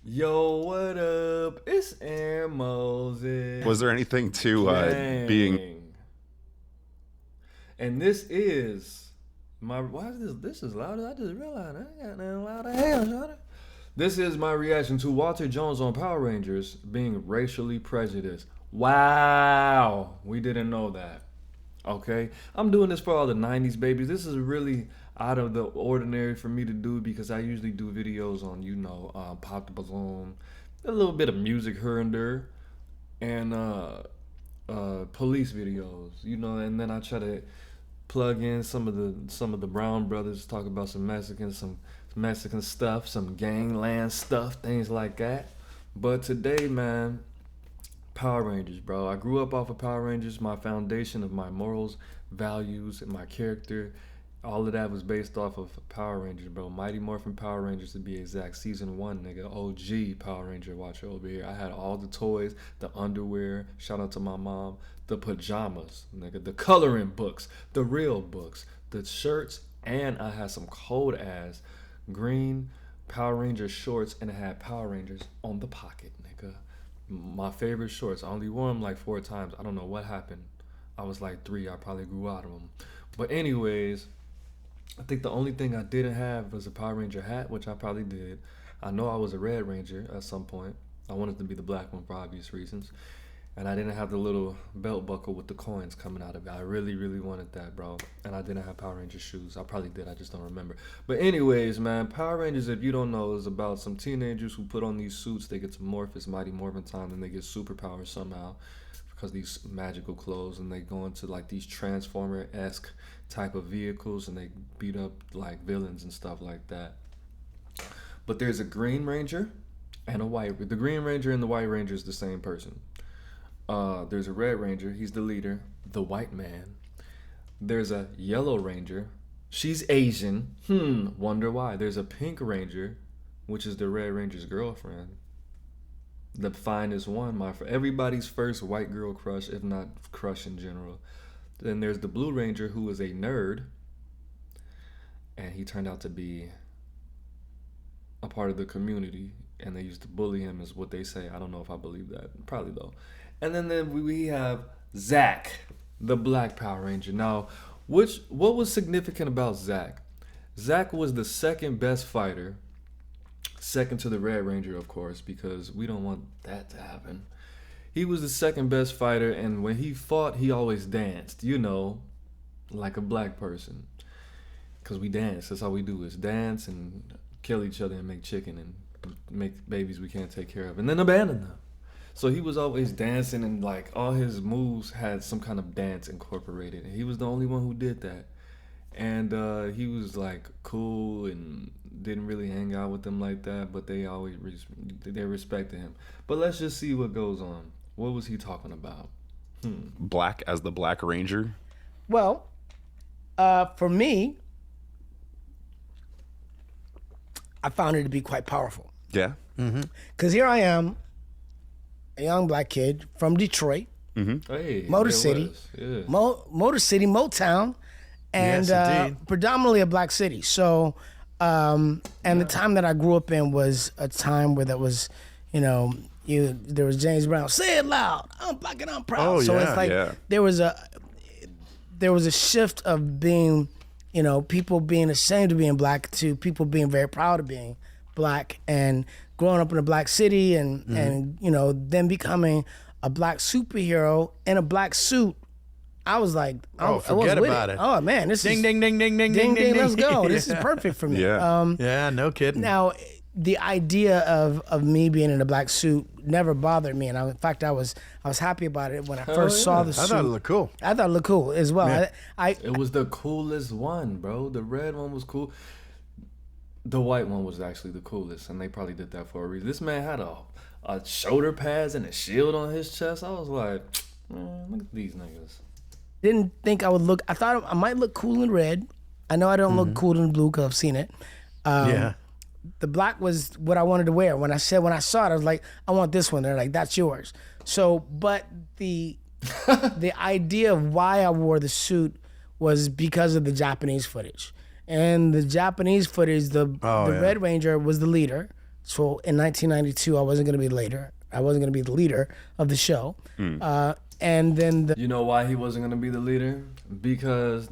Yo, what up? It's Aaron Moses. Was there anything to being? And this is my. Why is this? This is louder. I just realized I ain't got nothing louder. Hell, shut. This is my reaction to Walter Jones on Power Rangers being racially prejudiced. Wow, we didn't know that. Okay, I'm doing this for all the 90s babies. This is really out of the ordinary for me to do because I usually do videos on, Pop the Balloon, a little bit of music here and there, and police videos, and then I try to plug in some of the Brown brothers, talk about some Mexican stuff, some gangland stuff, things like that. But today, man, Power Rangers, bro. I grew up off of Power Rangers. My foundation of my morals, values, and my character, all of that was based off of Power Rangers, bro. Mighty Morphin Power Rangers to be exact. Season 1, nigga. OG Power Ranger watcher over here. I had all the toys, the underwear, shout out to my mom, the pajamas, nigga, the coloring books, the real books, the shirts, and I had some cold ass green Power Ranger shorts, and I had Power Rangers on the pocket, nigga. My favorite shorts. I only wore them like 4 times. I don't know what happened. I was like 3. I probably grew out of them. But anyways, I think the only thing I didn't have was a Power Ranger hat, which I probably did. I know I was a Red Ranger at some point. I wanted to be the black one for obvious reasons. And I didn't have the little belt buckle with the coins coming out of it. I really, really wanted that, bro. And I didn't have Power Ranger shoes. I probably did. I just don't remember. But anyways, man, Power Rangers, if you don't know, is about some teenagers who put on these suits. They get to morph. It's Mighty Morphin time. And they get superpowers somehow because these magical clothes. And they go into like these Transformer-esque type of vehicles. And they beat up like villains and stuff like that. But there's a Green Ranger and a White. The Green Ranger and the White Ranger is the same person. There's a Red Ranger, he's the leader, the white man. There's a Yellow Ranger, she's Asian, wonder why. There's a Pink Ranger, which is the Red Ranger's girlfriend. The finest one, everybody's first white girl crush, if not crush in general. Then there's the Blue Ranger, who is a nerd, and he turned out to be a part of the community, and they used to bully him, is what they say. I don't know if I believe that, probably though. And then we have Zach, the Black Power Ranger. Now, what was significant about Zach? Zach was the second best fighter, second to the Red Ranger, of course, because we don't want that to happen. He was the second best fighter, and when he fought, he always danced, like a black person. Because we dance. That's all we do is dance and kill each other and make chicken and make babies we can't take care of, and then abandon them. So he was always dancing, and like all his moves had some kind of dance incorporated. And he was the only one who did that. And he was like cool and didn't really hang out with them like that, but they always they respected him. But let's just see what goes on. What was he talking about? Black as the Black Ranger? Well, for me, I found it to be quite powerful. Yeah. Because here I am, a young black kid from Detroit, Hey, Motor City, yeah. Motor City, Motown, and Yes, predominantly a black city. So, the time that I grew up in was a time where there was, there was James Brown, say it loud, I'm black and I'm proud. Oh, so yeah, it's like there was a shift of being, people being ashamed of being black to people being very proud of being black, and growing up in a black city and then becoming a black superhero in a black suit. I was like, forget about it. Oh man, this Ding, is ding, ding, ding, ding, ding, ding, ding. let's go. This is perfect for me. Yeah. Yeah, no kidding. Now, the idea of me being in a black suit never bothered me, and in fact, I was happy about it when I first saw the suit. I thought it looked cool. I thought it looked cool as well. Yeah. It was the coolest one, bro. The red one was cool. The white one was actually the coolest, and they probably did that for a reason. This man had a shoulder pads and a shield on his chest. I was like, man, look at these niggas. Didn't think I would look. I thought I might look cool in red. I know I don't look cool in blue because I've seen it. Yeah. The black was what I wanted to wear. When I saw it, I was like, I want this one. They're like, that's yours. So, but the idea of why I wore the suit was because of the Japanese footage. And the Japanese footage, the Red Ranger was the leader, So in 1992, I wasn't going to be the leader. I wasn't going to be the leader of the show. And then You know why he wasn't gonna be the leader? Because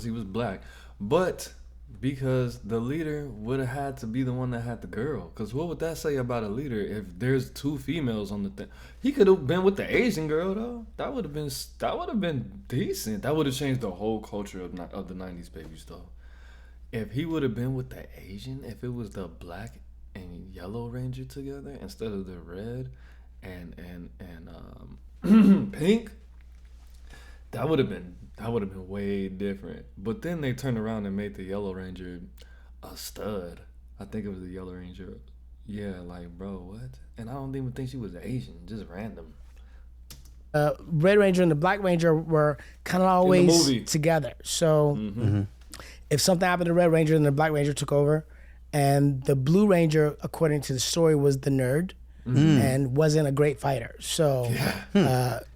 he was black, but because the leader would have had to be the one that had the girl. Because what would that say about a leader if there's 2 females on the thing? He could have been with the Asian girl though. That would have been decent. That would have changed the whole culture of the '90s babies though. If he would have been with the Asian, if it was the black and yellow ranger together instead of the red and pink, that would have been way different. But then they turned around and made the Yellow Ranger a stud. I think it was the Yellow Ranger. Yeah, like, bro, what? And I don't even think she was Asian, just random. Red Ranger and the Black Ranger were kind of always together. So if something happened to Red Ranger, then the Black Ranger took over, and the Blue Ranger, according to the story, was the nerd. And wasn't a great fighter. So,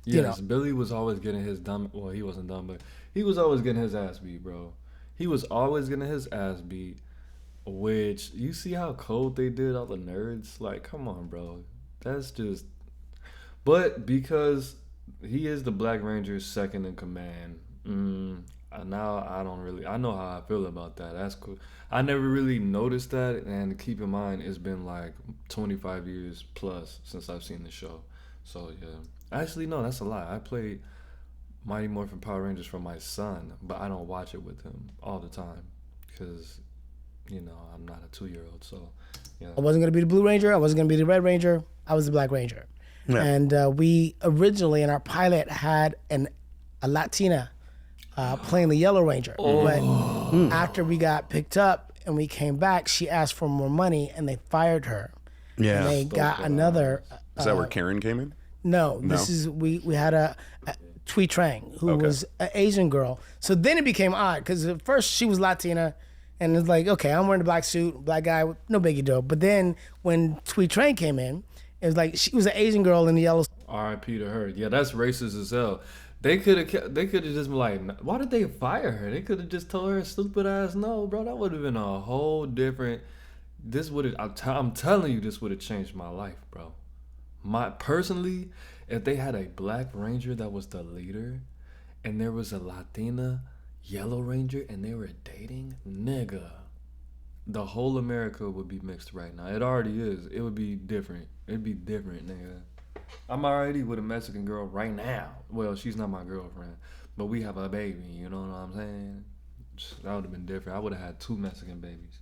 you know. Billy was always getting his he wasn't dumb, but he was always getting his ass beat, bro. He was always getting his ass beat, which, you see how cold they did all the nerds? Like, come on, bro. That's just... But because he is the Black Ranger's second in command, now I know how I feel about that. That's cool. I never really noticed that, and keep in mind, it's been like 25 years plus since I've seen the show. So yeah, actually no, that's a lie. I played Mighty Morphin Power Rangers for my son, but I don't watch it with him all the time because, you know, I'm not a 2-year-old. So yeah, I wasn't gonna be the Blue Ranger. I wasn't gonna be the Red Ranger. I was the Black Ranger. Yeah. And we originally in our pilot had a Latina playing the Yellow Ranger. But after we got picked up and we came back, she asked for more money and they fired her. Yeah. And they got another. Is that where Karen came in? No, this is, we had a Thuy Trang who was an Asian girl. So then it became odd because at first she was Latina and it's like, okay, I'm wearing a black suit, black guy, no biggie deal. But then when Thuy Trang came in, it was like she was an Asian girl in the yellow. R.I.P. to her. Yeah, that's racist as hell. They could have just been like, why did they fire her? They could have just told her stupid ass no, bro. That would have been a whole different. This would have. I'm telling you, this would have changed my life, bro. Personally, if they had a Black Ranger that was the leader, and there was a Latina Yellow Ranger, and they were dating, nigga, the whole America would be mixed right now. It already is. It would be different. It'd be different, nigga. I'm already with a Mexican girl right now. Well, she's not my girlfriend, but we have a baby. You know what I'm saying? That would have been different. I would have had 2 Mexican babies.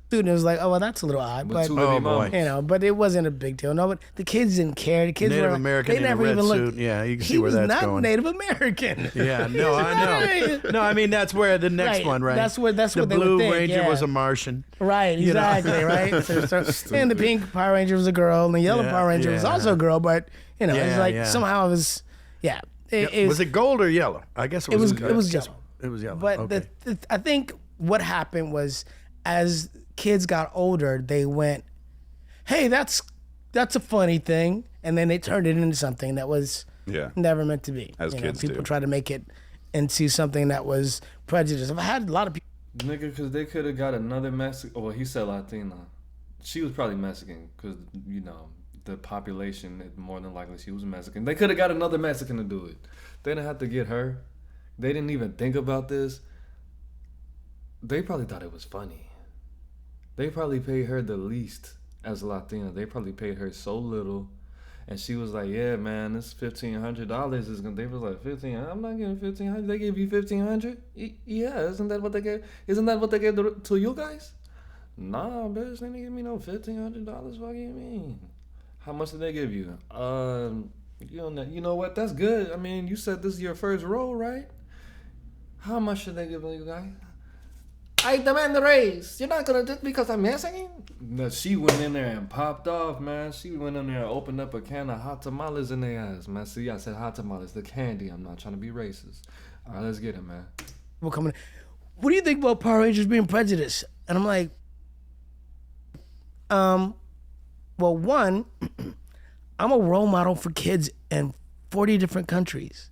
Dude, it was like, oh well, that's a little odd, but you know, but it wasn't a big deal. No, but the kids didn't care. The kids Native were American they never in a red even suit. looked. Yeah, you can see where that's going. He was not Native American. Yeah, no, I know. No, I mean that's where the next one, right? That's what the they Blue would think, Ranger was a Martian. Right, exactly, right. And the Pink Power Ranger was a girl, and the Yellow Power Ranger was also a girl, but you know, it's like somehow it was, was it gold or yellow? I guess it was yellow. It was yellow. But I think what happened was as kids got older, they went, hey, that's a funny thing, and then they turned it into something that was never meant to be. As kids people try to make it into something that was prejudice. I've had a lot of people. Nigga, because they could have got another Mexican. Well, he said Latina. She was probably Mexican because, you know, the population, more than likely she was Mexican. They could have got another Mexican to do it. They didn't have to get her. They didn't even think about this. They probably thought it was funny. They probably paid her the least as a Latina. They probably paid her so little, and she was like, "Yeah, man, this $1,500 is gonna." They was like, "$1,500? I'm not getting $1,500. They gave you $1,500? Yeah, isn't that what they gave? Isn't that what they gave to you guys? Nah, bitch, they didn't give me no $1,500. What do you mean? How much did they give you? You know what? That's good. I mean, you said this is your first role, right? How much should they give you guys?" I demand the raise. You're not gonna do it because I'm Mexican? No, she went in there and popped off, man. She went in there and opened up a can of hot tamales in their ass, man. See, I said hot tamales, the candy. I'm not trying to be racist. All right, let's get it, man. What do you think about Power Rangers being prejudiced? And I'm like, well, one, I'm a role model for kids in 40 different countries.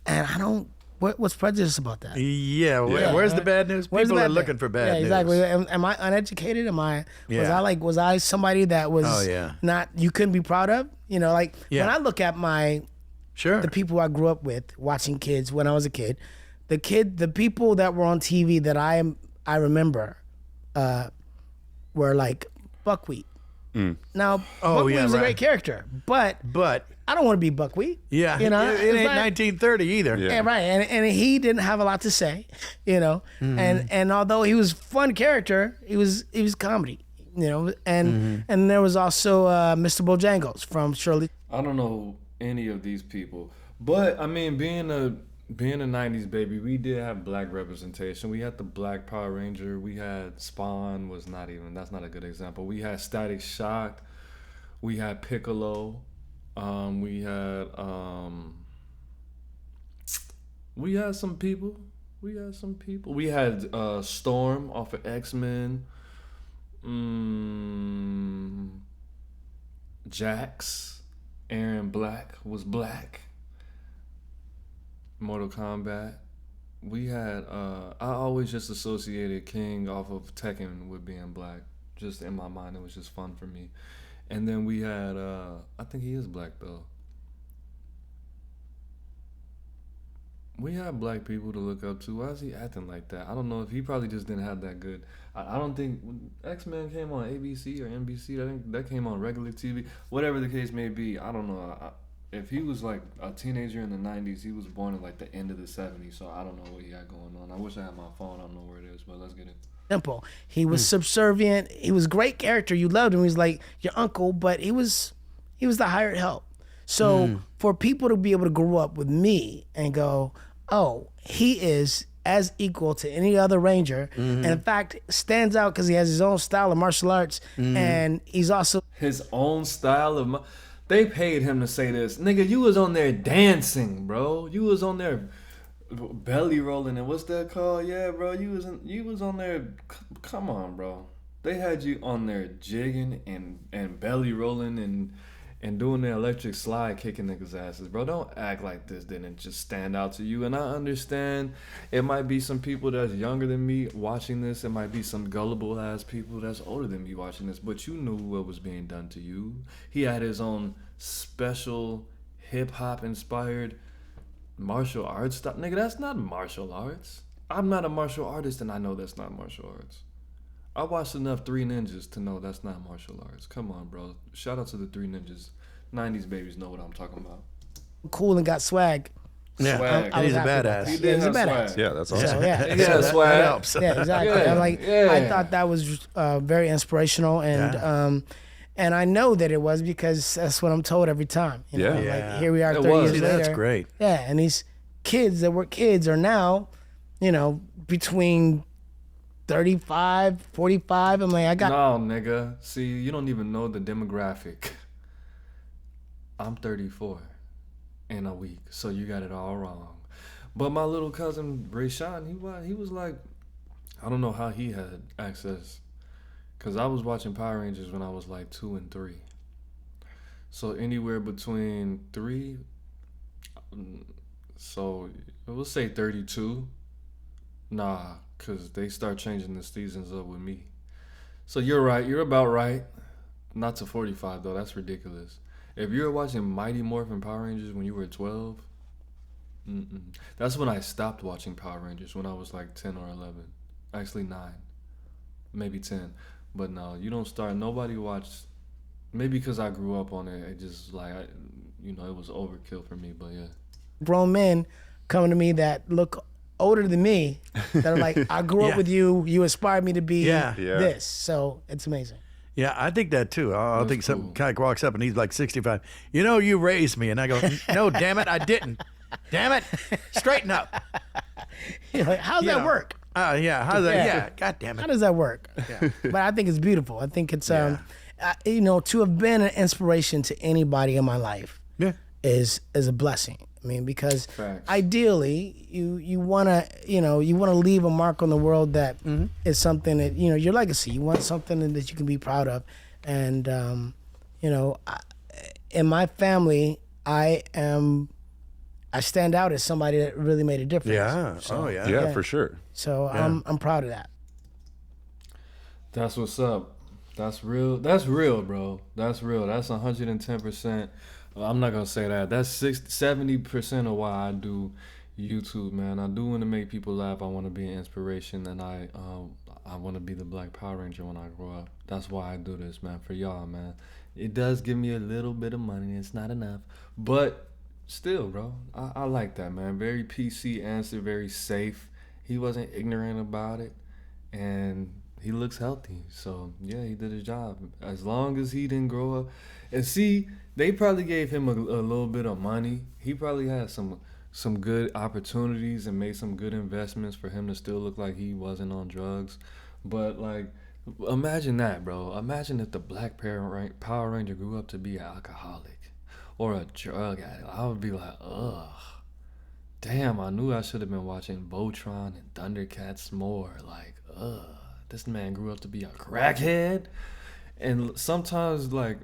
And I don't What's prejudice about that? Yeah, where's the bad news? Where's the People bad are looking news? for bad news. Exactly. Am I uneducated? Was I somebody that was not, you couldn't be proud of? When I look at the people I grew up with watching kids when I was a kid, the people that were on TV that I remember were like Buckwheat. Now, Buckwheat was a great character, but I don't want to be Buckwheat. Yeah, it ain't 1930 either. Yeah, right. And he didn't have a lot to say, And although he was a fun character, he was comedy, And there was also Mr. Bojangles from Shirley. I don't know any of these people, but I mean, being a 90s baby, we did have black representation. We had the Black Power Ranger. We had Spawn. That's not a good example. We had Static Shock. We had Piccolo. We had some people. We had Storm off of X-Men. Jax. Aaron Black was black. Mortal Kombat. We had I always just associated King off of Tekken with being black. Just in my mind, it was just fun for me. And then we had I think he is black though. We have black people to look up to. Why is he acting like that? I don't know if he probably just didn't have that good. I don't think X-Men came on ABC or NBC. I think that came on regular TV. Whatever the case may be, I don't know. If he was like a teenager in the 90s, he was born in like the end of the 70s, so I don't know what he had going on. I wish I had my phone. I don't know where it is, but let's get it. Simple. He was subservient. He was a great character. You loved him. He was like your uncle, but he was the hired help. So for people to be able to grow up with me and go, oh, he is as equal to any other Ranger, and in fact stands out because he has his own style of martial arts, and he's also his own style of. They paid him to say this, nigga. You was on there dancing, bro. You was on there belly rolling, and what's that called? Yeah, bro. You was on there. Come on, bro. They had you on there jigging and belly rolling and doing the electric slide, kicking niggas' asses, bro. Don't act like this didn't just stand out to you. And I understand it might be some people that's younger than me watching this. It might be some gullible ass people that's older than me watching this. But you knew what was being done to you. He had his own special hip hop inspired martial arts stuff. Nigga, that's not martial arts. I'm not a martial artist, and I know that's not martial arts. I watched enough Three Ninjas to know that's not martial arts. Come on, bro. Shout out to the Three Ninjas. 90s babies know what I'm talking about. Cool and got swag. Yeah, swag. And he's a badass. He did he's a have badass. swag. Yeah, that's awesome. So, yeah. He had swag. That helps. Yeah, exactly. Yeah. I thought that was very inspirational, and and I know that it was because that's what I'm told every time. You know? Yeah. Like here we are, It 30 was. years See, later. that's great. Yeah, and these kids that were kids are now, between 35, 45. I'm like, I got. No, nigga. See, you don't even know the demographic. I'm 34 in a week, so you got it all wrong. But my little cousin Rayshawn, he was like, I don't know how he had access, because I was watching Power Rangers when I was like 2 and 3. So anywhere between 3, so we'll say 32. Nah, because they start changing the seasons up with me. So you're right. You're about right. Not to 45, though. That's ridiculous. If you were watching Mighty Morphin Power Rangers when you were 12, that's when I stopped watching Power Rangers, when I was like 10 or 11. Actually 9. Maybe 10. But no, you don't start. Nobody watched. Maybe because I grew up on it. It just like, it was overkill for me. But yeah. Grown men coming to me that look older than me that are like, I grew up with you. You inspired me to be this. So it's amazing. Yeah, I think that too. I think some guy walks up and he's like 65. You raised me. And I go, no, damn it, I didn't. Damn it. Straighten up. You're like, how's that work? Yeah, how's that? Yeah, God damn it. How does that work? Yeah. But I think it's beautiful. I think it's, to have been an inspiration to anybody in my life is a blessing. I mean, because ideally you want to leave a mark on the world that is something that, your legacy. You want something that you can be proud of. And, in my family, I am I stand out as somebody that really made a difference. Yeah. So, Oh, yeah. Yeah, for sure. So I'm proud of that. That's what's up. That's real. That's real, bro. That's real. That's 110%. I'm not gonna say that. That's 70% of why I do YouTube, man. I do want to make people laugh. I want to be an inspiration, and I want to be the Black Power Ranger when I grow up. That's why I do this, man. For y'all, man. It does give me a little bit of money. It's not enough, but still, bro. I like that, man. Very PC answer. Very safe. He wasn't ignorant about it, and he looks healthy. So yeah, he did his job. As long as he didn't grow up, and see, they probably gave him a little bit of money. He probably had some good opportunities and made some good investments for him to still look like he wasn't on drugs. But like, imagine that, bro. Imagine if the Black Power Ranger grew up to be an alcoholic or a drug addict. I would be like, ugh. Damn, I knew I should have been watching Voltron and Thundercats more. Like, ugh. This man grew up to be a crackhead. And sometimes, like,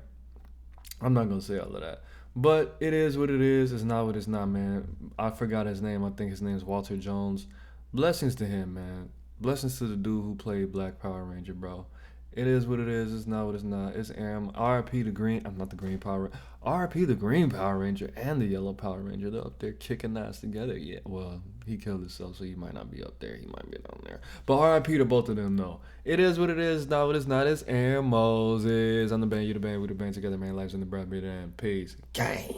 I'm not going to say all of that. But it is what it is. It's not what it's not, man. I forgot his name. I think his name is Walter Jones. Blessings to him, man. Blessings to the dude who played Black Power Ranger, bro. It is what it is. It's not what it's not. It's Aaron. RIP the Green. I'm not the Green Power. RIP the Green Power Ranger and the Yellow Power Ranger. They're up there kicking ass together. Yeah. Well, he killed himself, so he might not be up there. He might be down there. But RIP to both of them, though. It is what it is. It's not what it's not. It's Aaron Moses. I'm the band. You the band. We the band together, man. Life's in the bright bit and peace. Gang.